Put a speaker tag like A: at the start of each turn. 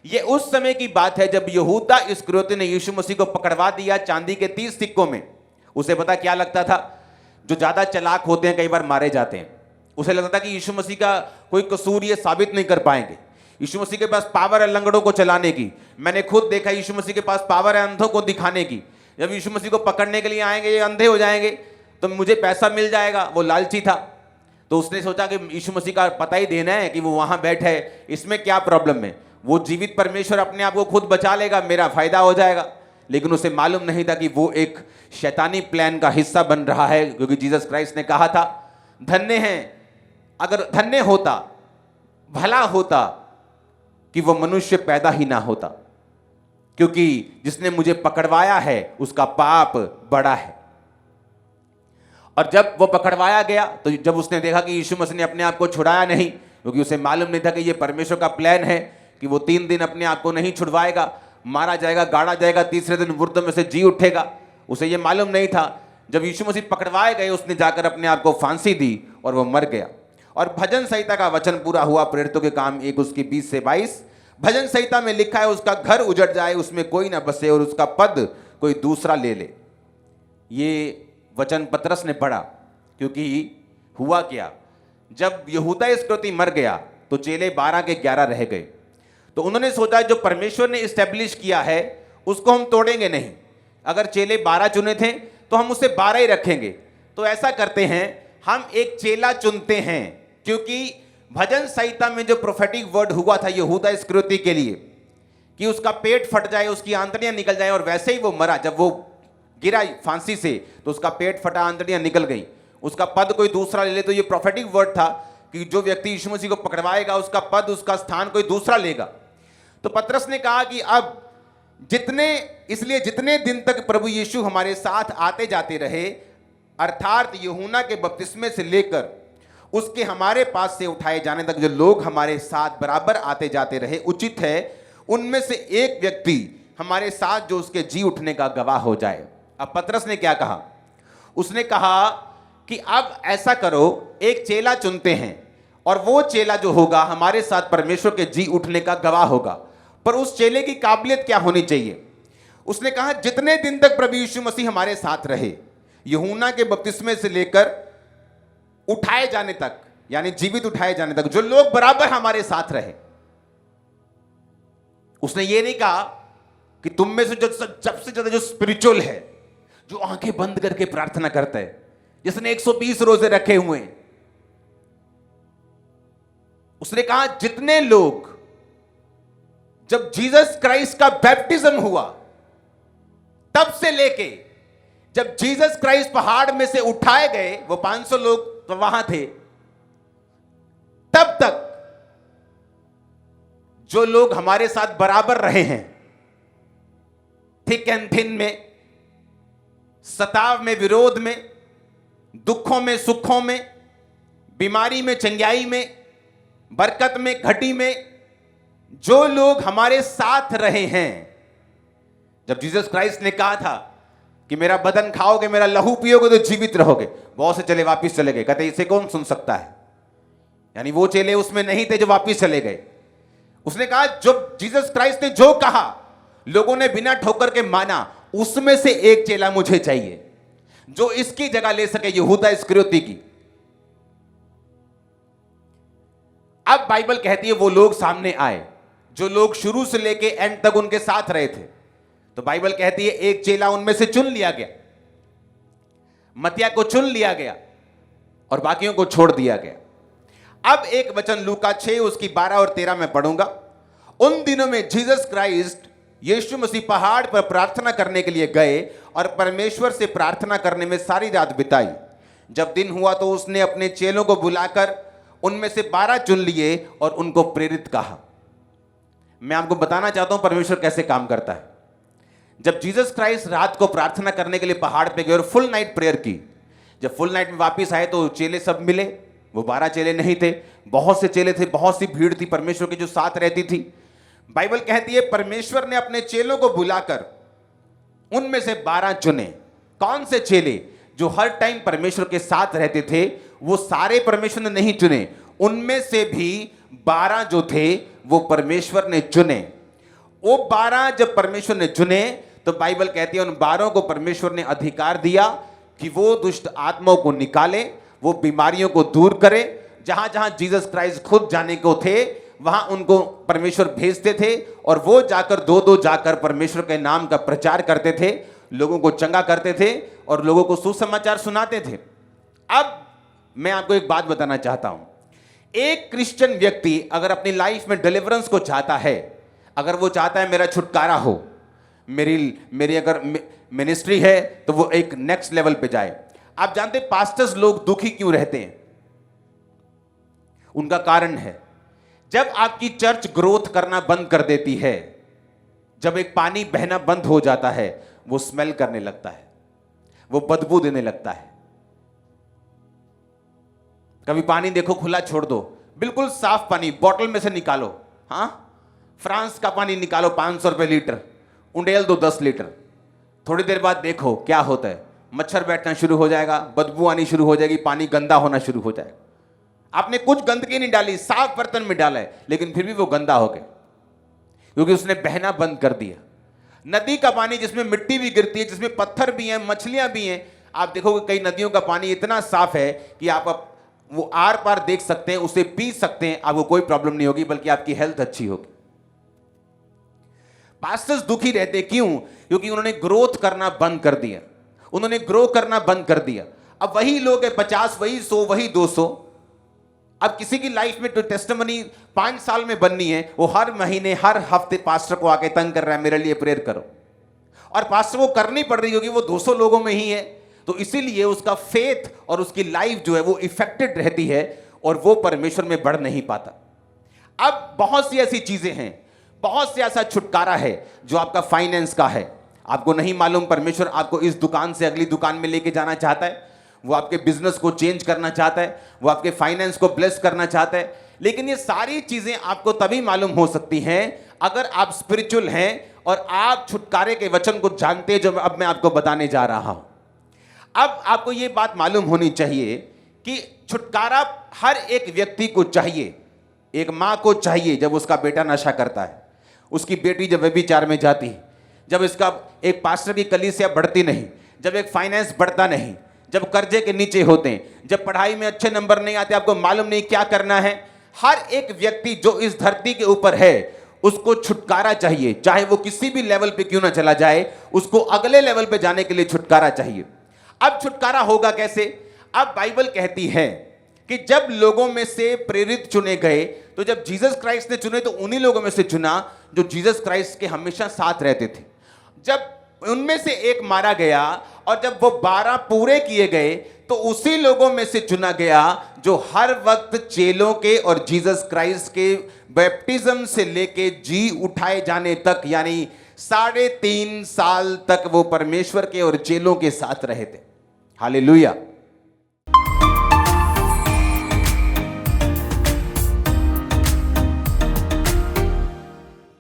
A: ये उस समय की बात है जब यहूदा इस्करियोती ने यीशु मसीह को पकड़वा दिया चांदी के 30 सिक्कों में। उसे पता क्या लगता था, जो ज्यादा चालाक होते हैं कई बार मारे जाते हैं। उसे लगता था कि यीशु मसीह का कोई कसूर ये साबित नहीं कर पाएंगे। यीशु मसीह के पास पावर है लंगड़ों को चलाने की। मैंने खुद देखा यीशु मसीह के पास पावर है अंधों को दिखाने की। जब यीशु मसीह को पकड़ने के लिए आएंगे ये अंधे हो जाएंगे तो मुझे पैसा मिल जाएगा। वो लालची था, तो उसने सोचा कि यीशु मसीह का पता ही देना है कि वो वहां बैठे है, इसमें क्या प्रॉब्लम है, वो जीवित परमेश्वर अपने आप को खुद बचा लेगा, मेरा फायदा हो जाएगा। लेकिन उसे मालूम नहीं था कि वो एक शैतानी प्लान का हिस्सा बन रहा है, क्योंकि जीसस क्राइस्ट ने कहा था धन्य हैं, अगर धन्य होता, भला होता कि वो मनुष्य पैदा ही ना होता, क्योंकि जिसने मुझे पकड़वाया है उसका पाप बड़ा है। और जब वो पकड़वाया गया तो जब उसने देखा कि यीशु मसीह ने अपने आप को छुड़ाया नहीं, क्योंकि उसे मालूम नहीं था कि ये परमेश्वर का प्लान है कि वो 3 दिन अपने आप को नहीं छुड़वाएगा, मारा जाएगा, गाड़ा जाएगा, तीसरे दिन मुर्दों में से जी उठेगा। उसे ये मालूम नहीं था। जब यीशु मसीह पकड़वाए गए उसने जाकर अपने आप को फांसी दी और वो मर गया। और भजन संहिता का वचन पूरा हुआ, प्रेरितों के काम 1 उसकी 20 से 22। भजन संहिता में लिखा है उसका घर उजड़ जाए उसमें कोई ना बसे और उसका पद कोई दूसरा ले ले। ये वचन पतरस ने पढ़ा, क्योंकि हुआ क्या, जब यहूदा इस्करियोती मर गया तो चेले 12 के 11 रह गए। तो उन्होंने सोचा जो परमेश्वर ने इस्टेब्लिश किया है उसको हम तोड़ेंगे नहीं। अगर चेले 12 चुने थे तो हम उसे 12 ही रखेंगे। तो ऐसा करते हैं, हम एक चेला चुनते हैं, क्योंकि भजन संहिता में जो प्रोफेटिक वर्ड हुआ था यहूदा इस्करियोती के लिए कि उसका पेट फट जाए, उसकी आंतड़ियां निकल जाए, और वैसे ही वो मरा। जब वो गिरा फांसी से तो उसका पेट फटा, आंतड़ियां निकल गई, उसका पद कोई दूसरा ले ले। तो ये प्रोफेटिक वर्ड था कि जो व्यक्ति यीशु मसीह को पकड़वाएगा उसका पद, उसका स्थान कोई दूसरा लेगा। तो पतरस ने कहा कि अब जितने दिन तक प्रभु यीशु हमारे साथ आते जाते रहे, अर्थात यूहन्ना के बपतिस्मे से लेकर उसके हमारे पास से उठाए जाने तक जो लोग हमारे साथ बराबर आते जाते रहे, उचित है उनमें से एक व्यक्ति हमारे साथ जो उसके जी उठने का गवाह हो जाए। अब पतरस ने क्या कहा, उसने कहा कि अब ऐसा करो, एक चेला चुनते हैं और वो चेला जो होगा हमारे साथ परमेश्वर के जी उठने का गवाह होगा। पर उस चेले की काबिलियत क्या होनी चाहिए? उसने कहा जितने दिन तक प्रभु यीशु मसीह हमारे साथ रहे, यूहन्ना के बपतिस्मे से लेकर उठाए जाने तक, यानी जीवित उठाए जाने तक, जो लोग बराबर हमारे साथ रहे। उसने ये नहीं कहा कि तुम में से जो सबसे ज्यादा जो स्पिरिचुअल है, जो आंखें बंद करके प्रार्थना करता है, जिसने 120 रोजे रखे हुए हैं। उसने कहा जितने लोग जब जीसस क्राइस्ट का बैप्टिज्म हुआ तब से लेके जब जीसस क्राइस्ट पहाड़ में से उठाए गए, वो 500 लोग तो वहां थे, तब तक जो लोग हमारे साथ बराबर रहे हैं, थिक एंड थिन में, सताव में, विरोध में, दुखों में, सुखों में, बीमारी में, चंगाई में, बरकत में, घटी में, जो लोग हमारे साथ रहे हैं। जब जीसस क्राइस्ट ने कहा था कि मेरा बदन खाओगे, मेरा लहू पियोगे तो जीवित रहोगे, बहुत से चले वापिस चले गए। कहते इसे कौन सुन सकता है? यानी वो चेले उसमें नहीं थे जो वापिस चले गए। उसने कहा जो जीसस क्राइस्ट ने जो कहा लोगों ने बिना ठोकर के माना, उसमें से एक चेला मुझे चाहिए जो इसकी जगह ले सके, यहूदा इस्करियोती की। अब बाइबल कहती है वो लोग सामने आए जो लोग शुरू से लेके एंड तक उनके साथ रहे थे। तो बाइबल कहती है एक चेला उनमें से चुन लिया गया, मत्तिया को चुन लिया गया और बाकियों को छोड़ दिया गया। अब एक वचन लूका 6 उसकी 12 और 13 में पढ़ूंगा। उन दिनों में जीसस क्राइस्ट यीशु मसीह पहाड़ पर प्रार्थना करने के लिए गए और परमेश्वर से प्रार्थना करने में सारी रात बिताई। जब दिन हुआ तो उसने अपने चेलों को बुलाकर उनमें से 12 चुन लिए और उनको प्रेरित कहा। मैं आपको बताना चाहता हूं परमेश्वर कैसे काम करता है। जब जीसस क्राइस्ट रात को प्रार्थना करने के लिए पहाड़ पे गए और फुल नाइट प्रेयर की, जब फुल नाइट में वापस आए तो चेले सब मिले। वो 12 चेले नहीं थे, बहुत से चेले थे, बहुत सी भीड़ थी परमेश्वर की जो साथ रहती थी। बाइबल कहती है परमेश्वर ने अपने चेलों को बुलाकर उनमें से 12 चुने। कौन से चेले? जो हर टाइम परमेश्वर के साथ रहते थे। वो सारे परमेश्वर ने नहीं चुने, उनमें से भी 12 जो थे वो परमेश्वर ने चुने। वो 12 जब परमेश्वर ने चुने तो बाइबल कहती है उन 12 को परमेश्वर ने अधिकार दिया कि वो दुष्ट आत्माओं को निकाले, वो बीमारियों को दूर करे। जहां जहां जीसस क्राइस्ट खुद जाने को थे वहां उनको परमेश्वर भेजते थे और वो जाकर दो जाकर परमेश्वर के नाम का प्रचार करते थे, लोगों को चंगा करते थे और लोगों को सुसमाचार सुनाते थे। अब मैं आपको एक बात बताना चाहता हूं, एक क्रिश्चियन व्यक्ति अगर अपनी लाइफ में डिलीवरेंस को चाहता है, अगर वो चाहता है मेरा छुटकारा हो, मेरी अगर मिनिस्ट्री है तो वो एक नेक्स्ट लेवल पे जाए। आप जानते पास्टर्स लोग दुखी क्यों रहते हैं? उनका कारण है, जब आपकी चर्च ग्रोथ करना बंद कर देती है, जब एक पानी बहना बंद हो जाता है, वो स्मेल करने लगता है, वो बदबू देने लगता है। कभी पानी देखो खुला छोड़ दो, बिल्कुल साफ पानी बॉटल में से निकालो, हां फ्रांस का पानी निकालो 500 रुपए लीटर, उंडेल दो 10 लीटर, थोड़ी देर बाद देखो क्या होता है, मच्छर बैठना शुरू हो जाएगा, बदबू आनी शुरू हो जाएगी, पानी गंदा होना शुरू हो जाएगा। आपने कुछ गंदगी नहीं डाली, साफ बर्तन में डाला है, लेकिन फिर भी वो गंदा हो गया क्योंकि उसने बहना बंद कर दिया। नदी का पानी जिसमें मिट्टी भी गिरती है, जिसमें पत्थर भी हैं, मछलियां भी हैं, आप देखोगे कई नदियों का पानी इतना साफ है कि आप वो आर पार देख सकते हैं, उसे पी सकते हैं, आपको कोई प्रॉब्लम नहीं होगी, बल्कि आपकी हेल्थ अच्छी होगी। पास्टर्स दुखी रहते क्यों? क्योंकि उन्होंने ग्रोथ करना बंद कर दिया, उन्होंने ग्रो करना बंद कर दिया। अब वही लोग हैं 50, वही 100, वही 200। अब किसी की लाइफ में तो टेस्टिमनी 5 साल में बननी है, वो हर महीने हर हफ्ते पास्टर को आके तंग कर रहा है मेरे लिए प्रेयर करो, और पास्टर को करनी पड़ रही होगी, वो 200 लोगों में ही है, तो इसीलिए उसका फेथ और उसकी लाइफ जो है वो इफेक्टेड रहती है और वो परमेश्वर में बढ़ नहीं पाता। अब बहुत सी ऐसी चीजें हैं, बहुत से ऐसा छुटकारा है जो आपका फाइनेंस का है, आपको नहीं मालूम परमेश्वर आपको इस दुकान से अगली दुकान में लेके जाना चाहता है, वो आपके बिजनेस को चेंज करना चाहता है, वो आपके फाइनेंस को ब्लेस करना चाहता है। लेकिन ये सारी चीजें आपको तभी मालूम हो सकती हैं अगर आप स्पिरिचुअल हैं और आप छुटकारे के वचन को जानते हैं, जो अब मैं आपको बताने जा रहा हूं। अब आपको ये बात मालूम होनी चाहिए कि छुटकारा हर एक व्यक्ति को चाहिए। एक मां को चाहिए जब उसका बेटा नशा करता है, उसकी बेटी जब व्यभिचार में जाती है, जब इसका एक पास्टर की कलीसिया बढ़ती नहीं, जब एक फाइनेंस बढ़ता नहीं, जब कर्जे के नीचे होते हैं, जब पढ़ाई में अच्छे नंबर नहीं आते, आपको मालूम नहीं क्या करना है। हर एक व्यक्ति जो इस धरती के ऊपर है उसको छुटकारा चाहिए, चाहे वो किसी भी लेवल पे क्यों ना चला जाए, उसको अगले लेवल पे जाने के लिए छुटकारा चाहिए। अब छुटकारा होगा कैसे? अब बाइबल कहती है कि जब लोगों में से प्रेरित चुने गए, तो जब जीसस क्राइस्ट ने चुने तो उन्हीं लोगों में से चुना जो जीसस क्राइस्ट के हमेशा साथ रहते थे। जब उनमें से एक मारा गया और जब वो 12 पूरे किए गए तो उसी लोगों में से चुना गया जो हर वक्त चेलों के और जीसस क्राइस्ट के बैप्टिज्म से लेके जी उठाए जाने तक, यानी 3.5 साल तक वो परमेश्वर के और चेलों के साथ रहे थे। हालेलुया।